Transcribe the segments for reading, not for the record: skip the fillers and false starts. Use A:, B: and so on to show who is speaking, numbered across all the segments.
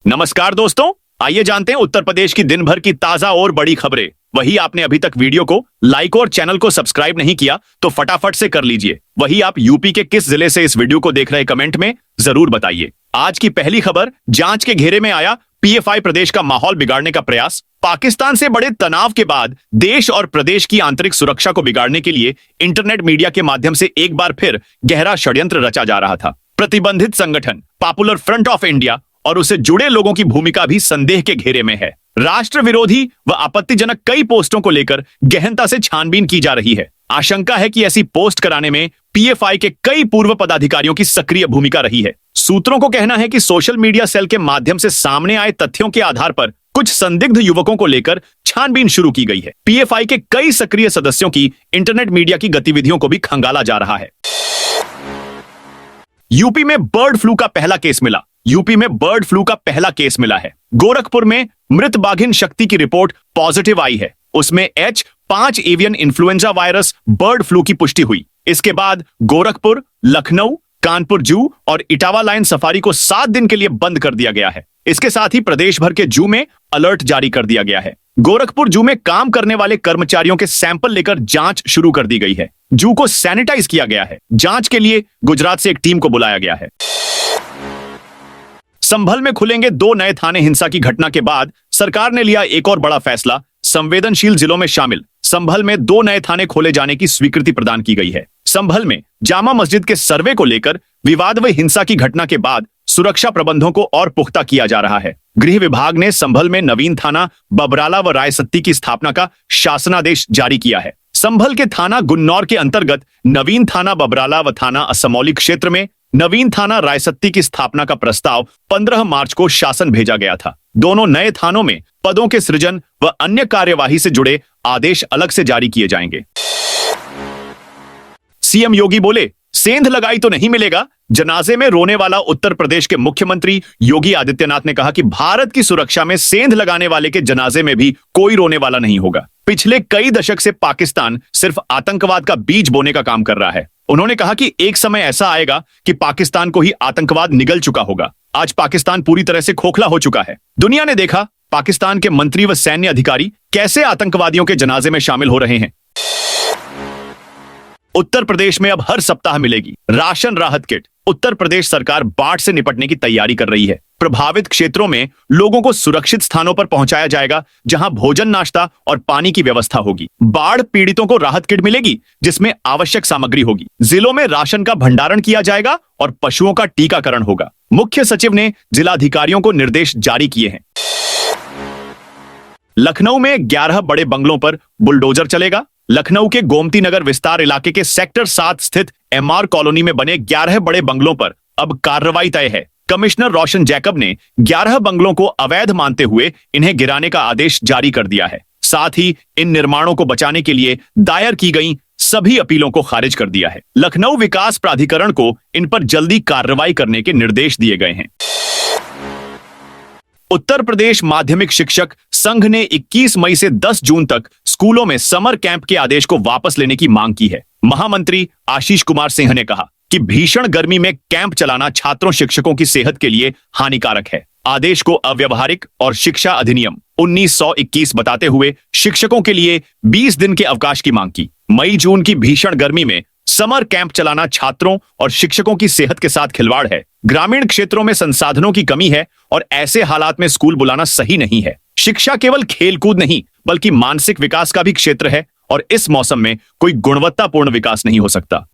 A: नमस्कार दोस्तों, आइए जानते हैं उत्तर प्रदेश की दिन भर की ताजा और बड़ी खबरें। वही आपने अभी तक वीडियो को लाइक और चैनल को सब्सक्राइब नहीं किया तो फटाफट से कर लीजिए। वही आप यूपी के किस जिले से इस वीडियो को देख रहे कमेंट में जरूर बताइए। आज की पहली खबर, जांच के घेरे में आया पीएफआई प्रदेश का माहौल बिगाड़ने का प्रयास। पाकिस्तान से बड़े तनाव के बाद देश और प्रदेश की आंतरिक सुरक्षा को बिगाड़ने के लिए इंटरनेट मीडिया के माध्यम से एक बार फिर गहरा षड्यंत्र रचा जा रहा था। प्रतिबंधित संगठन पॉपुलर फ्रंट ऑफ इंडिया और उससे जुड़े लोगों की भूमिका भी संदेह के घेरे में है। राष्ट्र विरोधी व आपत्तिजनक कई पोस्टों को लेकर गहनता से छानबीन की जा रही है। आशंका है कि ऐसी पोस्ट कराने में पीएफआई के कई पूर्व पदाधिकारियों की सक्रिय भूमिका रही है। सूत्रों को कहना है कि सोशल मीडिया सेल के माध्यम से सामने आए तथ्यों के आधार पर कुछ संदिग्ध युवकों को लेकर छानबीन शुरू की गई है। पीएफआई के कई सक्रिय सदस्यों की इंटरनेट मीडिया की गतिविधियों को भी खंगाला जा रहा है। यूपी में बर्ड फ्लू का पहला केस मिला। यूपी में बर्ड फ्लू का पहला केस मिला है। गोरखपुर में मृत बाघिन शक्ति की रिपोर्ट पॉजिटिव आई है। उसमें H5 avian influenza virus bird flu की पुष्टि हुई। इसके बाद गोरखपुर, लखनऊ, कानपुर जू और इटावा लाइन सफारी को 7 दिन के लिए बंद कर दिया गया है। इसके साथ ही प्रदेश भर के जू में अलर्ट जारी कर दिया गया है। गोरखपुर जू में काम करने वाले कर्मचारियों के सैंपल लेकर जांच शुरू कर दी गई है। जू को सैनिटाइज किया गया है। जांच के लिए गुजरात से एक टीम को बुलाया गया है। संभल में खुलेंगे 2 नए थाने। हिंसा की घटना के बाद सरकार ने लिया एक और बड़ा फैसला। संवेदनशील जिलों में शामिल संभल में 2 नए थाने खोले जाने की स्वीकृति प्रदान की गई है। संभल में जामा मस्जिद के सर्वे को लेकर विवाद व हिंसा की घटना के बाद सुरक्षा प्रबंधों को और पुख्ता किया जा रहा है। गृह विभाग ने संभल में नवीन थाना बबराला व रायसत्ती की स्थापना का शासनादेश जारी किया है। संभल के थाना गुन्नौर के अंतर्गत नवीन थाना बबराला व थाना असमौली क्षेत्र में नवीन थाना रायसत्ती की स्थापना का प्रस्ताव 15 मार्च को शासन भेजा गया था। दोनों नए थानों में पदों के सृजन व अन्य कार्यवाही से जुड़े आदेश अलग से जारी किए जाएंगे। सीएम योगी बोले, सेंध लगाई तो नहीं मिलेगा। जनाजे में रोने वाला उत्तर प्रदेश के मुख्यमंत्री योगी आदित्यनाथ ने कहा कि भारत की सुरक्षा में सेंध लगाने वाले के जनाजे में भी कोई रोने वाला नहीं होगा। पिछले कई दशक से पाकिस्तान सिर्फ आतंकवाद का बीज बोने का काम कर रहा है। उन्होंने कहा कि एक समय ऐसा आएगा कि पाकिस्तान को ही आतंकवाद निगल चुका होगा। आज पाकिस्तान पूरी तरह से खोखला हो चुका है। दुनिया ने देखा पाकिस्तान के मंत्री व सैन्य अधिकारी कैसे आतंकवादियों के जनाजे में शामिल हो रहे हैं। उत्तर प्रदेश में अब हर सप्ताह मिलेगी राशन राहत किट। उत्तर प्रदेश सरकार बाढ़ से निपटने की तैयारी कर रही है। प्रभावित क्षेत्रों में लोगों को सुरक्षित स्थानों पर पहुंचाया जाएगा, जहां भोजन, नाश्ता और पानी की व्यवस्था होगी। बाढ़ पीड़ितों को राहत किट मिलेगी, जिसमें आवश्यक सामग्री होगी। जिलों में राशन का भंडारण किया जाएगा और पशुओं का टीकाकरण होगा। मुख्य सचिव ने जिलाधिकारियों को निर्देश जारी किए हैं। लखनऊ में 11 बड़े बंगलों पर बुलडोजर चलेगा। लखनऊ के गोमती नगर विस्तार इलाके के सेक्टर 7 स्थित एमआर कॉलोनी में बने 11 बड़े बंगलों पर अब कार्रवाई तय है। कमिश्नर रोशन जैकब ने 11 बंगलों को अवैध मानते हुए इन्हें गिराने का आदेश जारी कर दिया है। साथ ही इन निर्माणों को बचाने के लिए दायर की गई सभी अपीलों को खारिज कर दिया है। लखनऊ विकास प्राधिकरण को इन पर जल्दी कार्रवाई करने के निर्देश दिए गए हैं। उत्तर प्रदेश माध्यमिक शिक्षक संघ ने 21 मई से 10 जून तक स्कूलों में समर कैंप के आदेश को वापस लेने की मांग की है। महामंत्री आशीष कुमार सिंह ने कहा कि भीषण गर्मी में कैंप चलाना छात्रों शिक्षकों की सेहत के लिए हानिकारक है। आदेश को अव्यवहारिक और शिक्षा अधिनियम 1921 बताते हुए शिक्षकों के लिए 20 दिन के अवकाश की मांग की। मई जून की भीषण गर्मी में समर कैंप चलाना छात्रों और शिक्षकों की सेहत के साथ खिलवाड़ है। ग्रामीण क्षेत्रों में संसाधनों की कमी है और ऐसे हालात में स्कूल बुलाना सही नहीं है। शिक्षा केवल खेलकूद नहीं बल्कि मानसिक विकास का भी क्षेत्र है और इस मौसम में कोई गुणवत्तापूर्ण विकास नहीं हो सकता।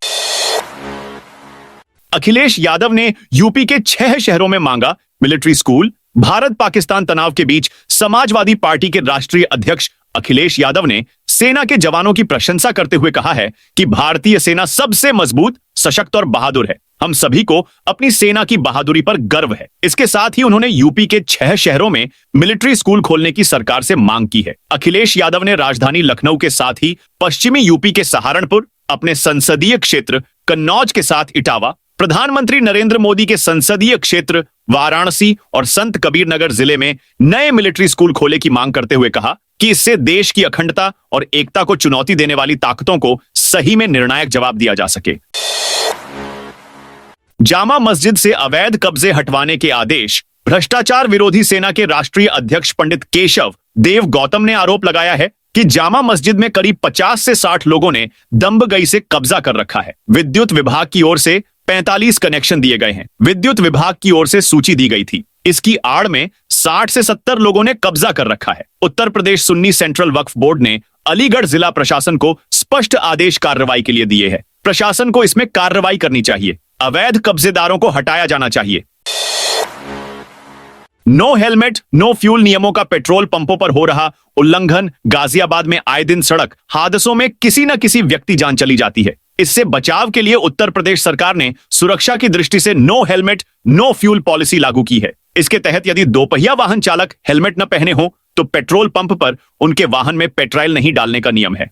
A: अखिलेश यादव ने यूपी के 6 शहरों में मांगा मिलिट्री स्कूल। भारत पाकिस्तान तनाव के बीच समाजवादी पार्टी के राष्ट्रीय अध्यक्ष अखिलेश यादव ने सेना के जवानों की प्रशंसा करते हुए कहा है कि भारतीय सेना सबसे मजबूत, सशक्त और बहादुर है। हम सभी को अपनी सेना की बहादुरी पर गर्व है। इसके साथ ही उन्होंने यूपी के 6 शहरों में मिलिट्री स्कूल खोलने की सरकार से मांग की है। अखिलेश यादव ने राजधानी लखनऊ के साथ ही पश्चिमी यूपी के सहारनपुर, अपने संसदीय क्षेत्र कन्नौज के साथ इटावा, प्रधानमंत्री नरेंद्र मोदी के संसदीय क्षेत्र वाराणसी और संत कबीर नगर जिले में नए मिलिट्री स्कूल खोले की मांग करते हुए कहा कि इससे देश की अखंडता और एकता को चुनौती देने वाली ताकतों को सही में निर्णायक जवाब दिया जा सके। जामा मस्जिद से अवैध कब्जे हटवाने के आदेश भ्रष्टाचार विरोधी सेना के राष्ट्रीय अध्यक्ष पंडित केशव देव गौतम ने आरोप लगाया है कि जामा मस्जिद में करीब 50 से 60 लोगों ने दंबगई से कब्जा कर रखा है। विद्युत विभाग की ओर से 45 कनेक्शन दिए गए हैं। विद्युत विभाग की ओर से सूची दी गई थी। इसकी आड़ में 60 से 70 लोगों ने कब्जा कर रखा है। उत्तर प्रदेश सुन्नी सेंट्रल वक्फ बोर्ड ने अलीगढ़ जिला प्रशासन को स्पष्ट आदेश कार्रवाई के लिए दिए हैं। प्रशासन को इसमें कार्रवाई करनी चाहिए। अवैध कब्जेदारों को हटाया जाना चाहिए। नो हेलमेट नो फ्यूल नियमों का पेट्रोल पंपों पर हो रहा उल्लंघन। गाजियाबाद में आए दिन सड़क हादसों में किसी न किसी व्यक्ति जान चली जाती है। इससे बचाव के लिए उत्तर प्रदेश सरकार ने सुरक्षा की दृष्टि से no helmet no fuel policy लागू की है। इसके तहत यदि दोपहिया वाहन चालक हेलमेट न पहने हो तो पेट्रोल पंप पर उनके वाहन में पेट्रोल नहीं डालने का नियम है।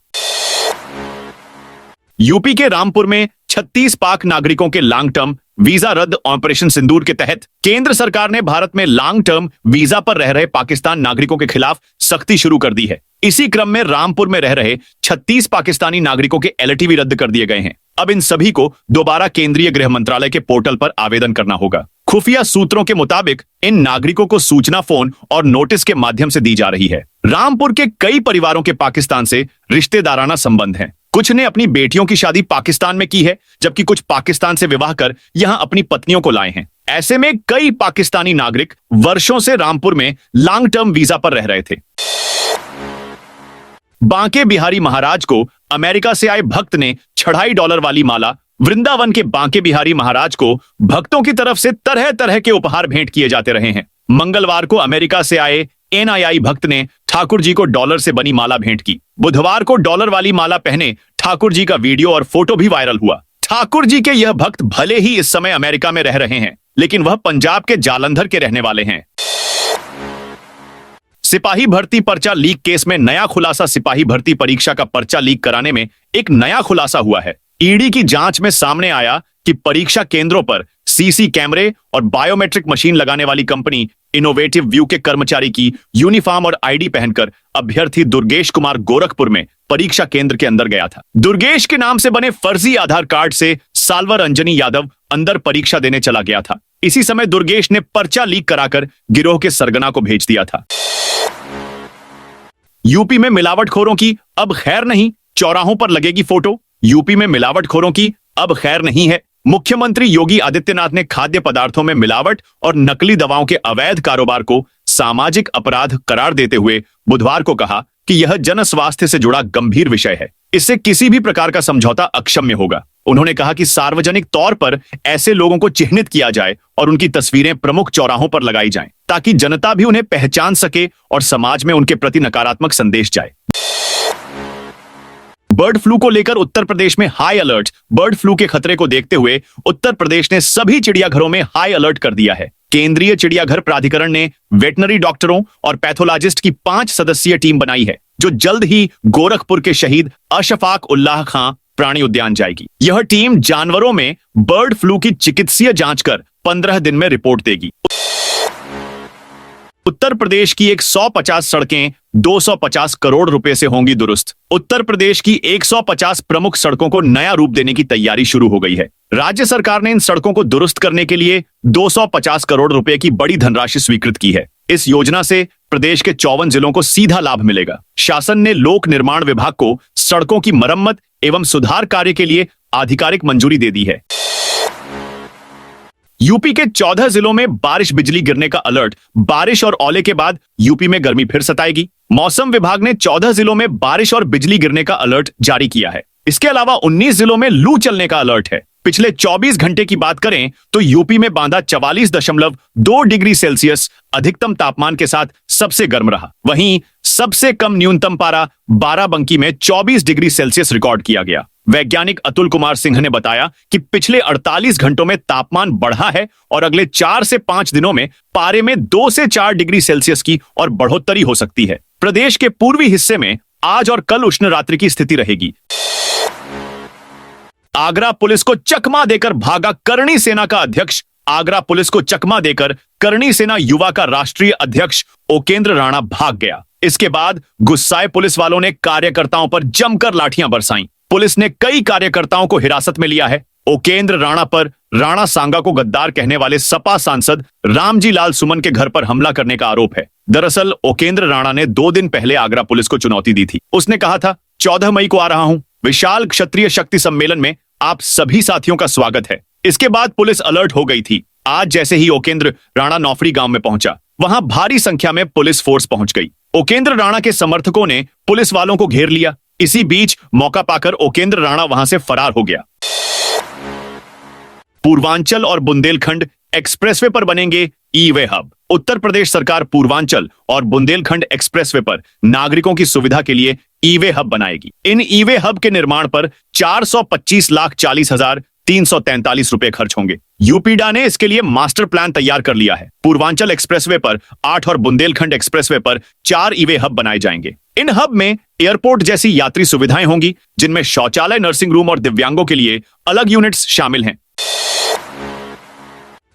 A: यूपी के रामपुर में 36 पाक नागरिकों के लॉन्ग टर्म वीजा रद्द। ऑपरेशन सिंदूर के तहत केंद्र सरकार ने भारत में लॉन्ग टर्म वीजा पर रह रहे पाकिस्तान नागरिकों के खिलाफ सख्ती शुरू कर दी है। इसी क्रम में रामपुर में रह रहे 36 पाकिस्तानी नागरिकों के एलटीवी रद्द कर दिए गए हैं। अब इन सभी को दोबारा केंद्रीय गृह मंत्रालय के पोर्टल पर आवेदन करना होगा। खुफिया सूत्रों के मुताबिक इन नागरिकों को सूचना फोन और नोटिस के माध्यम से दी जा रही है। रामपुर के कई परिवारों के पाकिस्तान से रिश्तेदाराना संबंध हैं। कुछ ने अपनी बेटियों की शादी पाकिस्तान में की है, जबकि कुछ पाकिस्तान से विवाह कर यहां अपनी पत्नियों को लाए हैं। ऐसे में कई पाकिस्तानी नागरिक वर्षों से रामपुर में लॉन्ग टर्म वीजा पर रह रहे थे। बांके बिहारी महाराज को अमेरिका से आए भक्त ने $2.5 वाली माला। वृंदावन के बांके बिहारी महाराज को भक्तों की तरफ से तरह तरह के उपहार भेंट किए जाते रहे हैं। मंगलवार को अमेरिका से आए एनआईआई भक्त ने ठाकुर जी को डॉलर से बनी माला भेंट की। बुधवार को डॉलर वाली माला पहने ठाकुर जी का वीडियो और फोटो भी वायरल हुआ। ठाकुर जी के यह भक्त भले ही इस समय अमेरिका में रह रहे हैं, लेकिन वह पंजाब के जालंधर के रहने वाले हैं। सिपाही भर्ती पर्चा लीक केस में नया खुलासा। सिपाही भर्ती परीक्षा का पर्चा लीक कराने में एक नया खुलासा हुआ है। ईडी की जांच में सामने आया कि परीक्षा केंद्रों पर सीसी कैमरे और बायोमेट्रिक मशीन लगाने वाली कंपनी इनोवेटिव व्यू के कर्मचारी की यूनिफॉर्म और आईडी पहनकर अभ्यर्थी दुर्गेश कुमार गोरखपुर में परीक्षा केंद्र के अंदर गया था। दुर्गेश के नाम से बने फर्जी आधार कार्ड से साल्वर अंजनी यादव अंदर परीक्षा देने चला गया था। इसी समय दुर्गेश ने पर्चा लीक कराकर गिरोह के सरगना को भेज दिया था। यूपी में मिलावटखोरों की अब खैर नहीं, चौराहों पर लगेगी फोटो। यूपी में मिलावटखोरों की अब खैर नहीं है। मुख्यमंत्री योगी आदित्यनाथ ने खाद्य पदार्थों में मिलावट और नकली दवाओं के अवैध कारोबार को सामाजिक अपराध करार देते हुए बुधवार को कहा कि यह जन स्वास्थ्य से जुड़ा गंभीर विषय है। इससे किसी भी प्रकार का समझौता अक्षम्य होगा। उन्होंने कहा कि सार्वजनिक तौर पर ऐसे लोगों को चिन्हित किया जाए और उनकी तस्वीरें प्रमुख चौराहों पर लगाई जाएं, ताकि जनता भी उन्हें पहचान सके और समाज में उनके प्रति नकारात्मक संदेश जाए। बर्ड फ्लू को लेकर उत्तर प्रदेश में हाई अलर्ट। बर्ड फ्लू के खतरे को देखते हुए उत्तर प्रदेश ने सभी चिड़ियाघरों में हाई अलर्ट कर दिया है। केंद्रीय चिड़ियाघर प्राधिकरण ने वेटनरी डॉक्टरों और पैथोलॉजिस्ट की 5 सदस्यीय टीम बनाई है, जो जल्द ही गोरखपुर के शहीद अशफाक उल्लाह खां प्राणी उद्यान जाएगी। यह टीम जानवरों में बर्ड फ्लू की चिकित्सीय जांच कर 15 दिन में रिपोर्ट देगी। उत्तर प्रदेश की 150 सड़कें 250 करोड़ रुपए से होंगी दुरुस्त। उत्तर प्रदेश की 150 प्रमुख सड़कों को नया रूप देने की तैयारी शुरू हो गई है। राज्य सरकार ने इन सड़कों को दुरुस्त करने के लिए 250 करोड़ रुपए की बड़ी धनराशि स्वीकृत की है। इस योजना से प्रदेश के 54 जिलों को सीधा लाभ मिलेगा। शासन ने लोक निर्माण विभाग को सड़कों की मरम्मत एवं सुधार कार्य के लिए आधिकारिक मंजूरी दे दी है। यूपी के 14 जिलों में बारिश बिजली गिरने का अलर्ट। बारिश और ओले के बाद यूपी में गर्मी फिर सताएगी। मौसम विभाग ने 14 जिलों में बारिश और बिजली गिरने का अलर्ट जारी किया है। इसके अलावा 19 जिलों में लू चलने का अलर्ट है। पिछले 24 घंटे की बात करें तो यूपी में बांदा 44.2 डिग्री सेल्सियस अधिकतम तापमान के साथ सबसे गर्म रहा। वहीं सबसे कम न्यूनतम पारा बाराबंकी में 24 डिग्री सेल्सियस रिकॉर्ड किया गया। वैज्ञानिक अतुल कुमार सिंह ने बताया कि पिछले 48 घंटों में तापमान बढ़ा है और अगले 4 से 5 दिनों में पारे में 2 से 4 डिग्री सेल्सियस की और बढ़ोतरी हो सकती है। प्रदेश के पूर्वी हिस्से में आज और कल उष्ण रात्रि की स्थिति रहेगी। आगरा पुलिस को चकमा देकर भागा करणी सेना का अध्यक्ष। आगरा पुलिस को चकमा देकर करणी सेना युवा का राष्ट्रीय अध्यक्ष ओकेंद्र राणा भाग गया। इसके बाद गुस्साए पुलिस वालों ने कार्यकर्ताओं पर जमकर लाठियां बरसाईं। पुलिस ने कई कार्यकर्ताओं को हिरासत में लिया है। उकेंद्र राणा पर राणा सांगा को गद्दार कहने वाले सपा सांसद रामजी लाल सुमन के घर पर हमला करने का आरोप है। दरअसल उकेंद्र राणा ने 2 दिन पहले आगरा पुलिस को चुनौती दी थी। उसने कहा था, 14 मई को आ रहा हूं, विशाल क्षत्रिय शक्ति सम्मेलन में आप सभी साथियों का स्वागत है। इसके बाद पुलिस अलर्ट हो गई थी। आज जैसे ही उकेंद्र राणा नौफरी गांव में पहुंचा, वहां भारी संख्या में पुलिस फोर्स पहुंच गई। उकेंद्र राणा के समर्थकों ने पुलिस वालों को घेर लिया। इसी बीच मौका पाकर उकेंद्र राणा वहां से फरार हो गया। पूर्वांचल और बुंदेलखंड एक्सप्रेसवे पर बनेंगे ई-वे हब। उत्तर प्रदेश सरकार पूर्वांचल और बुंदेलखंड एक्सप्रेसवे पर नागरिकों की सुविधा के लिए ई-वे हब बनाएगी। इन ई-वे हब के निर्माण पर 425,40,343 रुपए खर्च होंगे। यूपीडा ने इसके लिए मास्टर प्लान तैयार कर लिया है। पूर्वांचल एक्सप्रेसवे पर 8 और बुंदेलखंड एक्सप्रेसवे पर 4 ई-वे हब बनाए जाएंगे। इन हब में एयरपोर्ट जैसी यात्री सुविधाएं होंगी, जिनमें शौचालय, नर्सिंग रूम और दिव्यांगों के लिए अलग यूनिट्स शामिल हैं।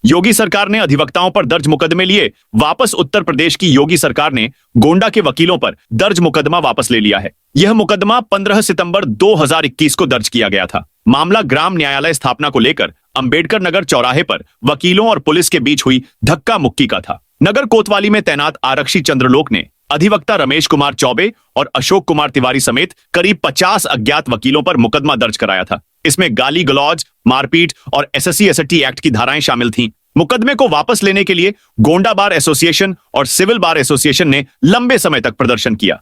A: योगी सरकार ने अधिवक्ताओं पर दर्ज मुकदमे लिए वापस। उत्तर प्रदेश की योगी सरकार ने गोंडा के वकीलों पर दर्ज मुकदमा वापस ले लिया है। यह मुकदमा 15 सितंबर 2021 को दर्ज किया गया था। मामला ग्राम न्यायालय स्थापना को लेकर अंबेडकर नगर चौराहे पर वकीलों और पुलिस के बीच हुई धक्का मुक्की का था। नगर कोतवाली में तैनात आरक्षी चंद्रलोक ने अधिवक्ता रमेश कुमार चौबे और अशोक कुमार तिवारी समेत करीब 50 अज्ञात वकीलों पर मुकदमा दर्ज कराया था। इसमें गाली गलौज, मारपीट और SSC/ST एक्ट की धाराएं शामिल थीं। मुकदमे को वापस लेने के लिए गोंडा बार एसोसिएशन और सिविल बार एसोसिएशन ने लंबे समय तक प्रदर्शन किया।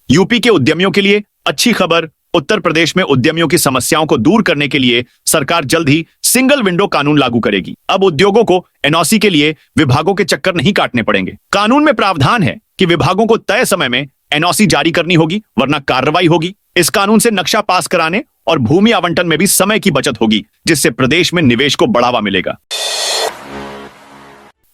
A: यूपी के उद्यमियों के लिए अच्छी खबर। उत्तर प्रदेश में उद्यमियों की समस्याओं को दूर करने के लिए सरकार जल्द ही सिंगल विंडो कानून लागू करेगी। अब उद्योगों को एनओसी के लिए विभागों के चक्कर नहीं काटने पड़ेंगे। कानून में प्रावधान है कि विभागों को तय समय में एनओसी जारी करनी होगी, वरना कार्रवाई होगी। इस कानून से नक्शा पास कराने और भूमि आवंटन में भी समय की बचत होगी, जिससे प्रदेश में निवेश को बढ़ावा मिलेगा।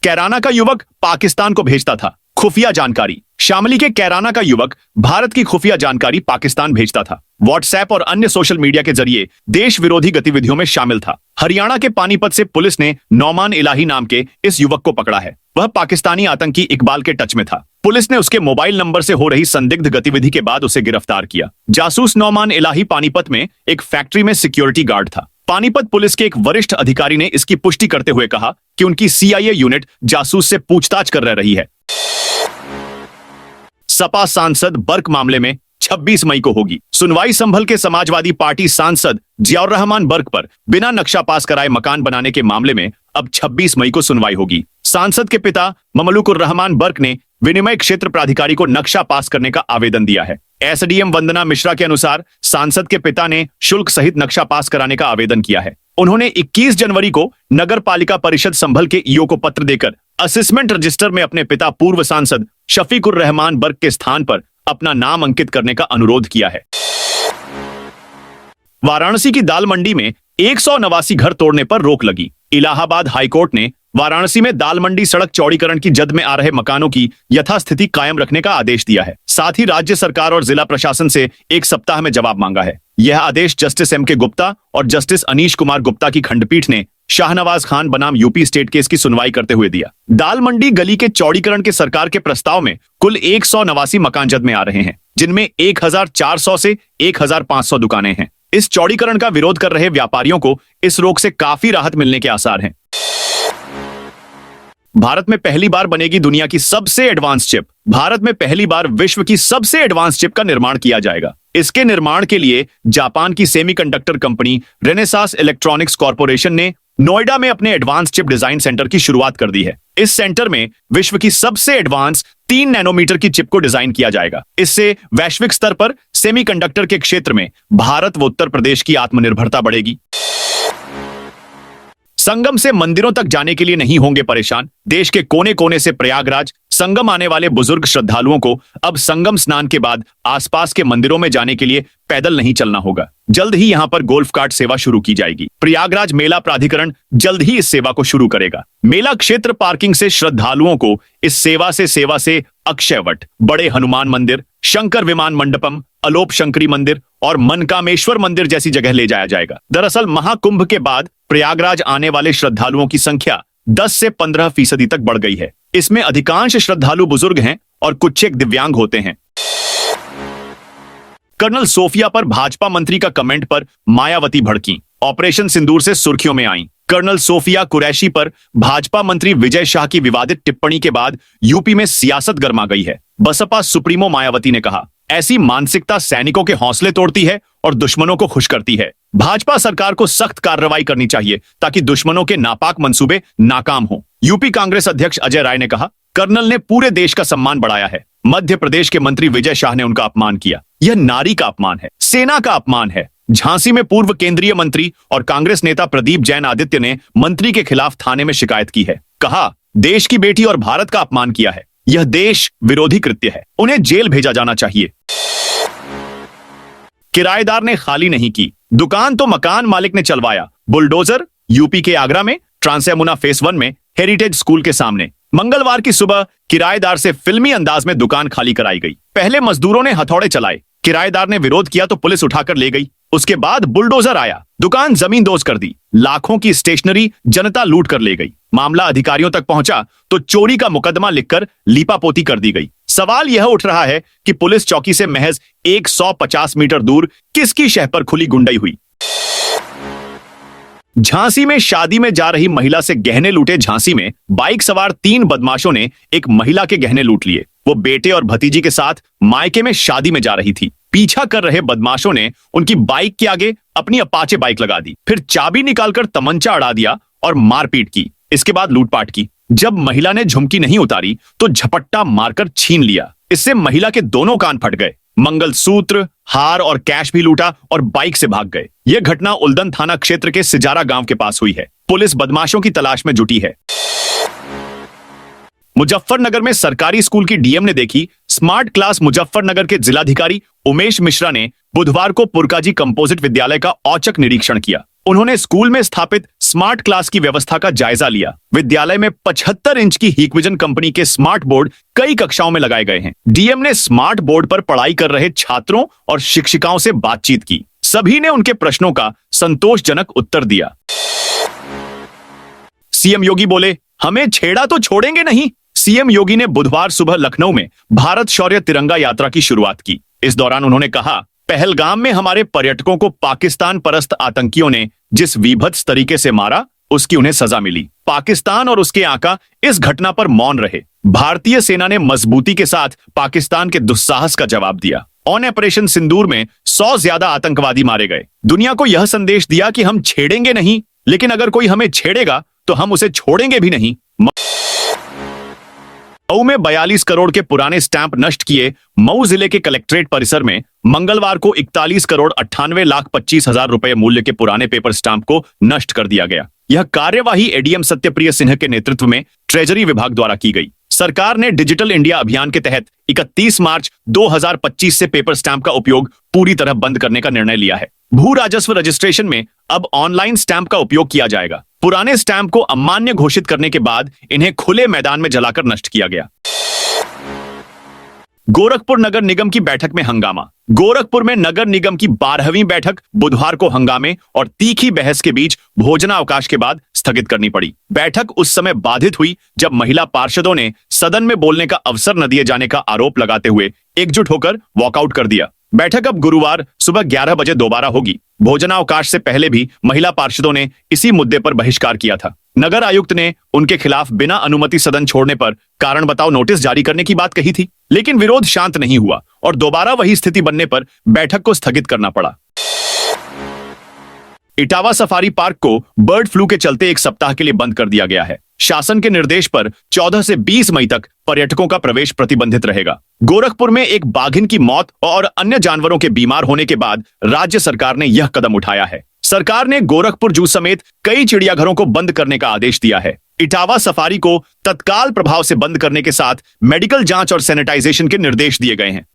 A: कैराना का युवक पाकिस्तान को भेजता था खुफिया जानकारी। शामली के कैराना का युवक भारत की खुफिया जानकारी पाकिस्तान भेजता था। व्हाट्सएप और अन्य सोशल मीडिया के जरिए देश विरोधी गतिविधियों में शामिल था। हरियाणा के पानीपत से पुलिस ने नौमान इलाही नाम के इस युवक को पकड़ा है। वह पाकिस्तानी आतंकी इकबाल के टच में था। पुलिस ने उसके मोबाइल नंबर से हो रही संदिग्ध गतिविधि के बाद उसे गिरफ्तार किया। जासूस नौमान इलाही पानीपत में एक फैक्ट्री में सिक्योरिटी गार्ड था। पानीपत पुलिस के एक वरिष्ठ अधिकारी ने इसकी पुष्टि करते हुए कहा कि उनकी CIA यूनिट जासूस से पूछताछ कर रही है। सपा सांसद बर्क मामले में 26 मई को होगी सुनवाई। संभल के समाजवादी पार्टी सांसद जियाउर रहमान बर्क पर बिना नक्शा पास कराए मकान बनाने के मामले में अब 26 मई को सुनवाई होगी। सांसद के पिता ममलुकुर रहमान बर्क ने विनिमय क्षेत्र प्राधिकारी को नक्शा पास करने का आवेदन दिया है। SDM वंदना मिश्रा के अनुसार सांसद के पिता ने शुल्क सहित नक्शा पास कराने का आवेदन किया है। उन्होंने 21 जनवरी को नगर पालिका परिषद संभल के ईओ को पत्र देकर असेसमेंट रजिस्टर में अपने पिता पूर्व सांसद शफीकुर रहमान बर्क के स्थान पर अपना नाम अंकित करने का अनुरोध किया है। वाराणसी की दाल मंडी में 189 घर तोड़ने पर रोक लगी। इलाहाबाद हाईकोर्ट ने वाराणसी में दाल मंडी सड़क चौड़ीकरण की जद में आ रहे मकानों की यथास्थिति कायम रखने का आदेश दिया है। साथ ही राज्य सरकार और जिला प्रशासन से 1 सप्ताह में जवाब मांगा है। यह आदेश जस्टिस MK गुप्ता और जस्टिस अनीश कुमार गुप्ता की खंडपीठ ने शाहनवाज खान बनाम यूपी स्टेट केस की सुनवाई करते हुए दिया। दाल मंडी गली के चौड़ीकरण के सरकार के प्रस्ताव में कुल 189 मकान जद में आ रहे हैं, जिनमें 1400 से 1500 दुकानें हैं। इस चौड़ीकरण का विरोध कर रहे व्यापारियों को इस रोक से काफी राहत मिलने के आसार हैं। भारत में पहली बार बनेगी दुनिया की सबसे एडवांस चिप। भारत में पहली बार विश्व की सबसे एडवांस चिप का निर्माण किया जाएगा। इसके निर्माण के लिए जापान की semiconductor company Renesas electronics corporation ने नोएडा में अपने एडवांस चिप डिजाइन सेंटर की शुरुआत कर दी है। इस सेंटर में विश्व की सबसे एडवांस 3 नैनोमीटर की चिप को डिजाइन किया जाएगा। इससे वैश्विक स्तर पर सेमीकंडक्टर के क्षेत्र में भारत व उत्तर प्रदेश की आत्मनिर्भरता बढ़ेगी। संगम से मंदिरों तक जाने के लिए नहीं होंगे परेशान। देश के कोने कोने से प्रयागराज संगम आने वाले बुजुर्ग श्रद्धालुओं को अब संगम स्नान के बाद आसपास के मंदिरों में जाने के लिए पैदल नहीं चलना होगा। जल्द ही यहां पर गोल्फ कार्ट सेवा शुरू की जाएगी। प्रयागराज मेला प्राधिकरण जल्द ही इस सेवा को शुरू करेगा। मेला क्षेत्र पार्किंग से श्रद्धालुओं को इस सेवा से अक्षयवट, बड़े हनुमान मंदिर, शंकर विमान मंडपम, अलोप शंकरी मंदिर और मनकामेश्वर मंदिर जैसी जगह ले जाया जाएगा। दरअसल महाकुंभ के बाद प्रयागराज आने वाले श्रद्धालुओं की संख्या 10 से 15% तक बढ़ गई है। इसमें अधिकांश श्रद्धालु बुजुर्ग हैं और कुछ एक दिव्यांग होते हैं। कर्नल सोफिया पर भाजपा मंत्री का कमेंट पर मायावती भड़की, ऑपरेशन सिंदूर से सुर्खियों में आई। कर्नल सोफिया कुरैशी पर भाजपा मंत्री विजय शाह की विवादित टिप्पणी के बाद यूपी में सियासत गर्मा गई है। बसपा सुप्रीमो मायावती ने कहा, ऐसी मानसिकता सैनिकों के हौसले तोड़ती है और दुश्मनों को खुश करती है। भाजपा सरकार को सख्त कार्रवाई करनी चाहिए ताकि दुश्मनों के नापाक मंसूबे नाकाम हों। यूपी कांग्रेस अध्यक्ष अजय राय ने कहा, कर्नल ने पूरे देश का सम्मान बढ़ाया है। मध्य प्रदेश के मंत्री विजय शाह ने उनका अपमान किया। यह नारी का अपमान है, सेना का अपमान है। झांसी में पूर्व केंद्रीय मंत्री और कांग्रेस नेता प्रदीप जैन आदित्य ने मंत्री के खिलाफ थाने में शिकायत की है। कहा, देश की बेटी और भारत का अपमान किया है। यह देश विरोधी कृत्य है, उन्हें जेल भेजा जाना चाहिए। किराएदार ने खाली नहीं की, दुकान तो मकान मालिक ने चलवाया। बुलडोजर यूपी के आगरा में ट्रांसयमुना फेस 1 में हेरिटेज स्कूल के सामने मंगलवार की सुबह किराएदार से फिल्मी अंदाज में दुकान खाली कराई गई। पहले मजदूरों ने हथौड़े चलाए, किराएदार ने विरोध किया तो पुलिस उठाकर ले गई। उसके बाद बुलडोजर आया, दुकान जमींदोज कर दी। लाखों की स्टेशनरी जनता लूट कर ले गई। मामला अधिकारियों तक पहुंचा तो चोरी का मुकदमा लिखकर लीपापोती कर दी गई। सवाल यह उठ रहा है कि पुलिस चौकी से महज 150 मीटर दूर किसकी शह पर खुली गुंडई हुई। झांसी में शादी में जा रही महिला से गहने लूटे। झांसी में बाइक सवार 3 बदमाशों ने एक महिला के गहने लूट लिए। वो बेटे और भतीजी के साथ मायके में शादी में जा रही थी। पीछा कर रहे बदमाशों ने उनकी बाइक के आगे अपनी अपाचे बाइक लगा दी, फिर चाबी निकालकर तमंचा अड़ा दिया और मारपीट की। इसके बाद लूटपाट की। जब महिला ने झुमकी नहीं उतारी तो झपट्टा मारकर छीन लिया। इससे महिला के दोनों कान फट गए। मंगलसूत्र, हार और कैश भी लूटा और बाइक से भाग गए। यह घटना उल्दन थाना क्षेत्र के सिजारा गांव के पास हुई है। पुलिस बदमाशों की तलाश में जुटी है। मुजफ्फरनगर में सरकारी स्कूल की डीएम ने देखी स्मार्ट क्लास। मुजफ्फरनगर के जिलाधिकारी उमेश मिश्रा ने बुधवार को पुरकाजी कंपोजिट विद्यालय का औचक निरीक्षण किया। उन्होंने स्कूल में स्थापित स्मार्ट क्लास की व्यवस्था का जायजा लिया। विद्यालय में 75 इंच की हिकविजन कंपनी के स्मार्ट बोर्ड कई कक्षाओं में लगाए गए हैं। डीएम ने स्मार्ट बोर्ड पर पढ़ाई कर रहे छात्रों और शिक्षिकाओं से बातचीत की। सभी ने उनके प्रश्नों का संतोषजनक उत्तर दिया। सीएम योगी बोले, हमें छेड़ा तो छोड़ेंगे नहीं। सीएम योगी ने बुधवार सुबह लखनऊ में भारत शौर्य तिरंगा यात्रा की शुरुआत की। इस दौरान उन्होंने कहा, पहलगाम में हमारे पर्यटकों को पाकिस्तान परस्त आतंकियों ने जिस विभत्स तरीके से मारा, उसकी उन्हें सजा मिली। पाकिस्तान और उसके आका इस घटना पर मौन रहे। भारतीय सेना ने मजबूती के साथ पाकिस्तान के दुस्साहस का जवाब दिया। ऑपरेशन सिंदूर में 100 ज्यादा आतंकवादी मारे गए। दुनिया को यह संदेश दिया कि हम छेड़ेंगे नहीं, लेकिन अगर कोई हमें छेड़ेगा तो हम उसे छोड़ेंगे भी नहीं। मऊ में 42 करोड़ के पुराने स्टैंप नष्ट किए। मऊ जिले के कलेक्ट्रेट परिसर में मंगलवार को 41 करोड़ 98 लाख 25 हजार रुपए मूल्य के पुराने पेपर स्टैंप को नष्ट कर दिया गया। यह कार्यवाही एडीएम सत्यप्रिय सिन्हा के नेतृत्व में ट्रेजरी विभाग द्वारा की गई। सरकार ने डिजिटल इंडिया अभियान के तहत 31 मार्च 2025 से पेपर स्टैंप का उपयोग पूरी तरह बंद करने का निर्णय लिया है। भू राजस्व रजिस्ट्रेशन में अब ऑनलाइन स्टैंप का उपयोग किया जाएगा। पुराने स्टैंप को अमान्य घोषित करने के बाद इन्हें खुले मैदान में जलाकर नष्ट किया गया। गोरखपुर नगर निगम की बैठक में हंगामा। गोरखपुर में नगर निगम की 12वीं बैठक बुधवार को हंगामे और तीखी बहस के बीच भोजनावकाश के बाद स्थगित करनी पड़ी। बैठक उस समय बाधित हुई जब महिला पार्षदों ने सदन में बोलने का अवसर न दिए जाने का आरोप लगाते हुए एकजुट होकर वॉकआउट कर दिया। बैठक अब गुरुवार सुबह 11 बजे दोबारा होगी। भोजनावकाश से पहले भी महिला पार्षदों ने इसी मुद्दे पर बहिष्कार किया था। नगर आयुक्त ने उनके खिलाफ बिना अनुमति सदन छोड़ने पर कारण बताओ नोटिस जारी करने की बात कही थी, लेकिन विरोध शांत नहीं हुआ और दोबारा वही स्थिति बनने पर बैठक को स्थगित करना पड़ा। इटावा सफारी पार्क को बर्ड फ्लू के चलते 1 सप्ताह के लिए बंद कर दिया गया है। शासन के निर्देश पर 14 से 20 मई तक पर्यटकों का प्रवेश प्रतिबंधित रहेगा। गोरखपुर में एक बाघिन की मौत और अन्य जानवरों के बीमार होने के बाद राज्य सरकार ने यह कदम उठाया है। सरकार ने गोरखपुर जू समेत कई चिड़ियाघरों को बंद करने का आदेश दिया है। इटावा सफारी को तत्काल प्रभाव से बंद करने के साथ मेडिकल जांच और सैनिटाइजेशन के निर्देश दिए गए हैं।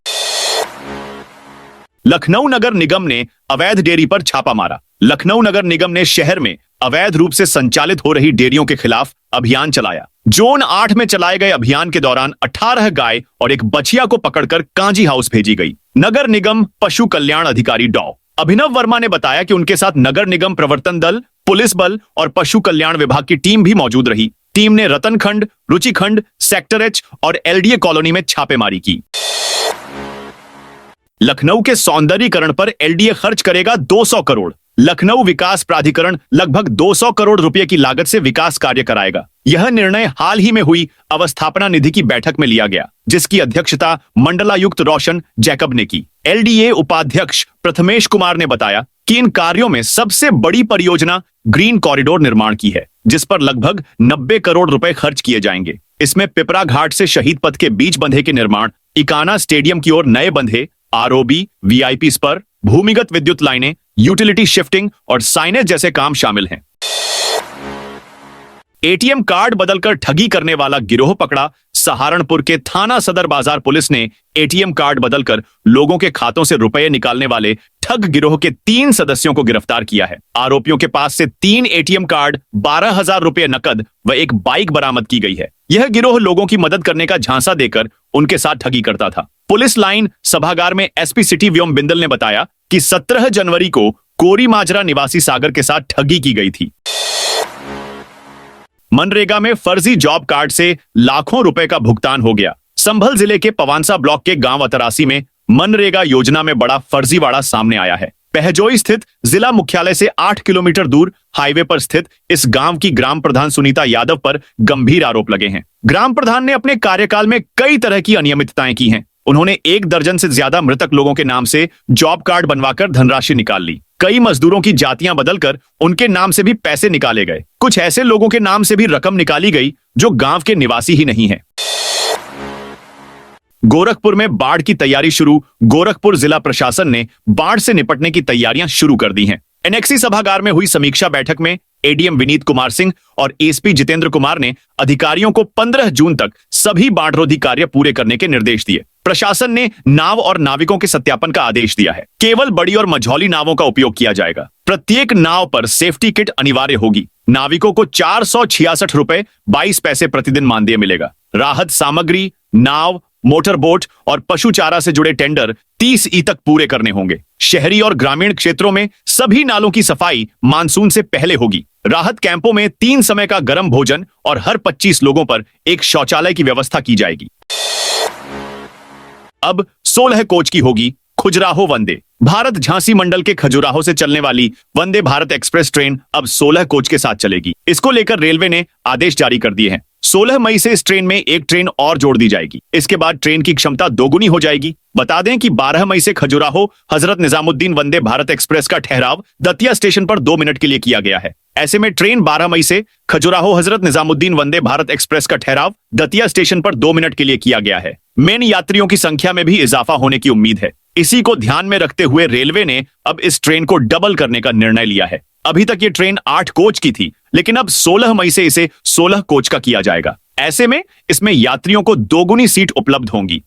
A: लखनऊ नगर निगम ने अवैध डेयरी पर छापा मारा। लखनऊ नगर निगम ने शहर में अवैध रूप से संचालित हो रही डेयरियों के खिलाफ अभियान चलाया। जोन 8 में चलाए गए अभियान के दौरान 18 गाय और एक बछिया को पकड़कर कांजी हाउस भेजी गई। नगर निगम पशु कल्याण अधिकारी डॉ अभिनव वर्मा ने बताया कि उनके साथ नगर निगम प्रवर्तन दल, पुलिस बल और पशु कल्याण विभाग की टीम भी मौजूद रही। टीम ने रतनखंड, रुचिखंड, सेक्टर एच और एलडीए कॉलोनी में छापेमारी की। लखनऊ के सौंदर्यीकरण पर एलडीए खर्च करेगा 200 करोड़। लखनऊ विकास प्राधिकरण लगभग 200 करोड़ रुपए की लागत से विकास कार्य कराएगा। यह निर्णय हाल ही में हुई अवस्थापना निधि की बैठक में लिया गया, जिसकी अध्यक्षता मंडलायुक्त रोशन जैकब ने की। एलडीए उपाध्यक्ष प्रथमेश कुमार ने बताया कि इन कार्यों में सबसे बड़ी परियोजना ग्रीन कॉरिडोर निर्माण की है, जिस पर लगभग 90 करोड़ रुपए खर्च किए जाएंगे। इसमें पिपरा घाट से शहीद पथ के बीच बंधे के निर्माण, इकाना स्टेडियम की ओर नए बंधे, आरओबी, वीआईपी स्पर, भूमिगत विद्युत लाइनें, यूटिलिटी शिफ्टिंग और साइनेज जैसे काम शामिल हैं। एटीएम कार्ड बदलकर ठगी करने वाला गिरोह पकड़ा। सहारनपुर के थाना सदर बाजार पुलिस ने एटीएम कार्ड बदलकर लोगों के खातों से रुपए निकालने वाले ठग गिरोह के 3 सदस्यों को गिरफ्तार किया है। आरोपियों के पास से 3 एटीएम कार्ड, 12,000 रुपए नकद व एक बाइक बरामद की गई है। यह गिरोह लोगों की मदद करने का झांसा देकर उनके साथ ठगी करता था। पुलिस लाइन सभागार में एसपी सिटी व्योम बिंदल ने बताया कि 17 जनवरी को कोरी माजरा निवासी सागर के साथ ठगी की गई थी। मनरेगा में फर्जी जॉब कार्ड से लाखों रुपए का भुगतान हो गया। संभल जिले के पवांसा ब्लॉक के गांव अतरासी में मनरेगा योजना में बड़ा फर्जीवाड़ा सामने आया है। पहजोई स्थित जिला मुख्यालय से 8 किलोमीटर दूर हाईवे पर स्थित इस गांव की ग्राम प्रधान सुनीता यादव पर गंभीर आरोप लगे हैं। ग्राम प्रधान ने अपने कार्यकाल में कई तरह की अनियमितताएं की हैं। उन्होंने 1 दर्जन से ज्यादा मृतक लोगों के नाम से जॉब कार्ड बनवाकर धनराशि निकाल ली। कई मजदूरों की जातियां बदलकर उनके नाम से भी पैसे निकाले गए। कुछ ऐसे लोगों के नाम से भी रकम निकाली गई जो गांव के निवासी ही नहीं है। गोरखपुर में बाढ़ की तैयारी शुरू। गोरखपुर जिला प्रशासन ने बाढ़ से निपटने की तैयारियां शुरू कर दी हैं। एनेक्सी सभागार में हुई समीक्षा बैठक में एडीएम विनीत कुमार सिंह और एसपी जितेंद्र कुमार ने अधिकारियों को 15 जून तक सभी बाढ़रोधी कार्य पूरे करने के निर्देश दिए। प्रशासन ने नाव और नाविकों के सत्यापन का आदेश दिया है। केवल बड़ी और मझौली नावों का उपयोग किया जाएगा। प्रत्येक नाव पर सेफ्टी किट अनिवार्य होगी। नाविकों को 466 रुपए 22 पैसे प्रतिदिन मानदेय मिलेगा। राहत सामग्री, नाव, मोटर बोट और पशु चारा से जुड़े टेंडर 30 ई तक पूरे करने होंगे। शहरी और ग्रामीण क्षेत्रों में सभी नालों की सफाई मानसून से पहले होगी। राहत कैंपों में 3 समय का गर्म भोजन और हर 25 लोगों पर एक शौचालय की व्यवस्था की जाएगी। अब 16 कोच की होगी खजुराहो वंदे भारत। झांसी मंडल के खजुराहो से चलने वाली वंदे भारत एक्सप्रेस ट्रेन अब 16 कोच के साथ चलेगी। इसको लेकर रेलवे ने आदेश जारी कर दिए हैं। 16 मई से इस ट्रेन में एक ट्रेन और जोड़ दी जाएगी। इसके बाद ट्रेन की क्षमता दोगुनी हो जाएगी। बता दें कि 12 मई से खजुराहो हजरत निजामुद्दीन वंदे भारत एक्सप्रेस का ठहराव दतिया स्टेशन पर 2 मिनट के लिए किया गया है। ऐसे में ट्रेन 12 मई से खजुराहो हजरत निजामुद्दीन वंदे भारत एक्सप्रेस का ठहराव दतिया स्टेशन पर 2 मिनट के लिए किया गया है। मेन यात्रियों की संख्या में भी इजाफा होने की उम्मीद है। इसी को ध्यान में रखते हुए रेलवे ने अब इस ट्रेन को डबल करने का निर्णय लिया है। अभी तक ये ट्रेन 8 कोच की थी, लेकिन अब 16 मई से इसे 16 कोच का किया जाएगा। ऐसे में इसमें यात्रियों को दोगुनी सीट उपलब्ध होंगी।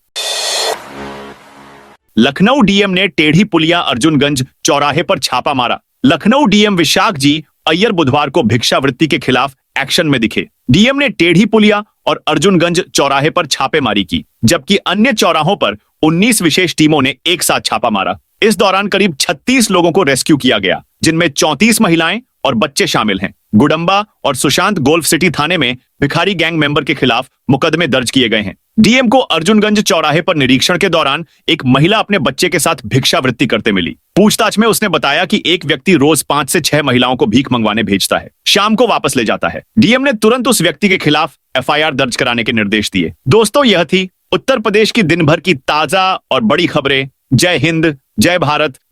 A: लखनऊ डीएम ने टेढ़ी पुलिया अर्जुनगंज चौराहे पर छापा मारा। लखनऊ डीएम विशाख जी अय्यर बुधवार को भिक्षावृत्ति के खिलाफ एक्शन में दिखे। डीएम ने टेढ़ी पुलिया और अर्जुनगंज चौराहे पर छापेमारी की, जबकि अन्य चौराहों पर 19 विशेष टीमों ने एक साथ छापा मारा। इस दौरान करीब 36 लोगों को रेस्क्यू किया गया, जिनमें 34 महिलाएं और बच्चे शामिल हैं। गुडम्बा और सुशांत गोल्फ सिटी थाने में भिखारी गैंग मेंबर के खिलाफ मुकदमे दर्ज किए गए हैं। डीएम को अर्जुनगंज चौराहे पर निरीक्षण के दौरान एक महिला अपने बच्चे के साथ भिक्षावृत्ति करते मिली। पूछताछ में उसने बताया कि एक व्यक्ति रोज 5 से 6 महिलाओं को भीख मंगवाने भेजता है, शाम को वापस ले जाता है। डीएम ने तुरंत उस व्यक्ति के खिलाफ एफआईआर दर्ज कराने के निर्देश दिए। दोस्तों, यह थी उत्तर प्रदेश की दिन भर की ताजा और बड़ी खबरें। जय हिंद, जय भारत,